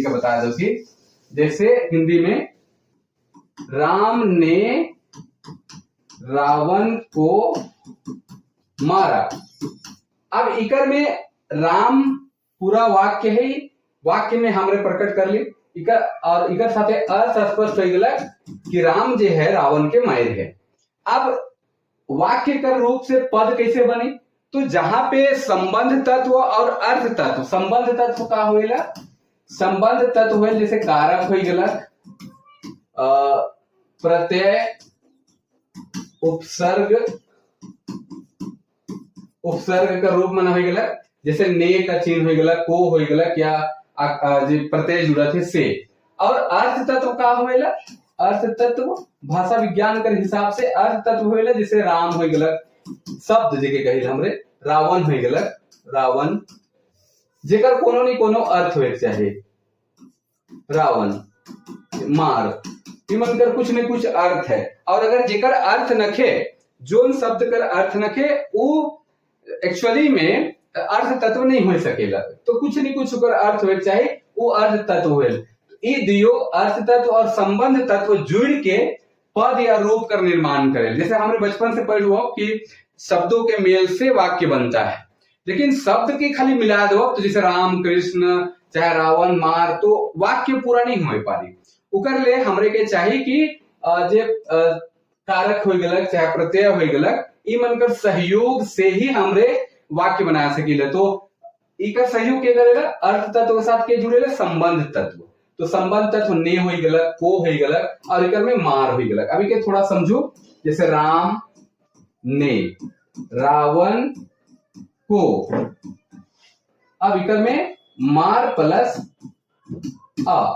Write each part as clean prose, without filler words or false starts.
का बता दो कि जैसे हिंदी में राम ने रावण को मारा। अब इकर में राम पूरा वाक्य है, वाक्य में हमरे प्रकट कर ली इकर, और इकर साथे अर्थ स्पष्ट हो गया कि राम जो है रावण के मायर है। अब वाक्य कर रूप से पद कैसे बने? तो जहां पे संबंध तत्व और अर्थ तत्व, संबंध तत्व का होएला, संबंध तत्व होएल जैसे कारक हो गया, प्रत्यय, उपसर्ग, उपसर्ग का रूप माना हो गया, जैसे ने का चिन्ह हो गया, को हो गया, क्या प्रत्यय जुड़ा थे से। और अर्थ तत्व का होएला, अर्थ तत्व भाषा विज्ञान के हिसाब से अर्थ तत्व होएला, जैसे राम हो गया, शब्द जेके कहिल हमरे रावण हो गया, रावण जेकर कोनो नहीं कोनो अर्थ होए चाहे, रावण मार, इमन कर कुछ न कुछ अर्थ है। और अगर जेकर अर्थ नखे, जोन शब्द कर अर्थ नखे, वो एक्चुअली में अर्थ तत्व नहीं हो सकेला, तो कुछ नहीं कुछ ओकर अर्थ होए चाहे वो अर्थ तत्व होएल। ये दियो अर्थ तत्व और संबंध तत्व जुड़ के पद या रूप का निर्माण करें। जैसे हमने बचपन से पढ़ा हो कि शब्दों के मेल से वाक्य बनता है, लेकिन शब्द के खाली मिला दो तो जैसे राम कृष्ण चाहे रावण मार, तो वाक्य पूरा नहीं हो पारी। उकर ले हमरे के चाहिए कि जे कारक हो गलक चाहे प्रत्यय हो गलक, ई मनकर सहयोग से ही हमरे वाक्य बना सकीले। तो इकर सहयोग के करेला अर्थ तत्व के साथ के जुड़ेला संबंध तत्व। तो संबंध तत्व ने हो गलक, को हो गलक, और इकर में मार हो गलक। अभी के थोड़ा समझो, जैसे राम ने रावण को, अब इकर में मार प्लस आ,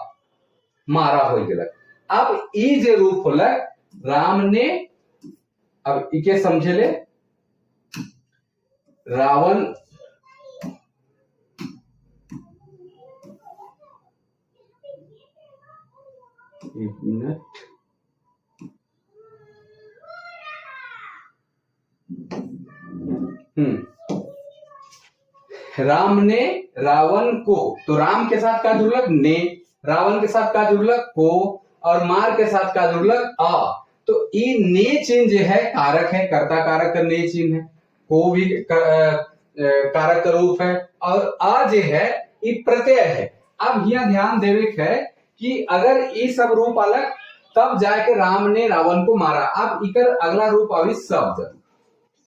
मारा हो गलक। अब ई जे रूप होलक राम ने, अब इके समझे ले, रावण एक मिनट, राम ने रावण को, तो राम के साथ का जुड़लक ने, रावण के साथ का जुड़लक को, और मार के साथ का जुड़लक आ। तो ये ने चिन्ह जो है कारक है, कर्ता कारक का ने चिन्ह है, को भी कारक का रूप है, और आ जो है ये प्रत्यय है। अब यह ध्यान देवे है कि अगर ये सब रूप अलग, तब जाके राम ने रावण को मारा। अब इकर अगला रूप आवी शब्द।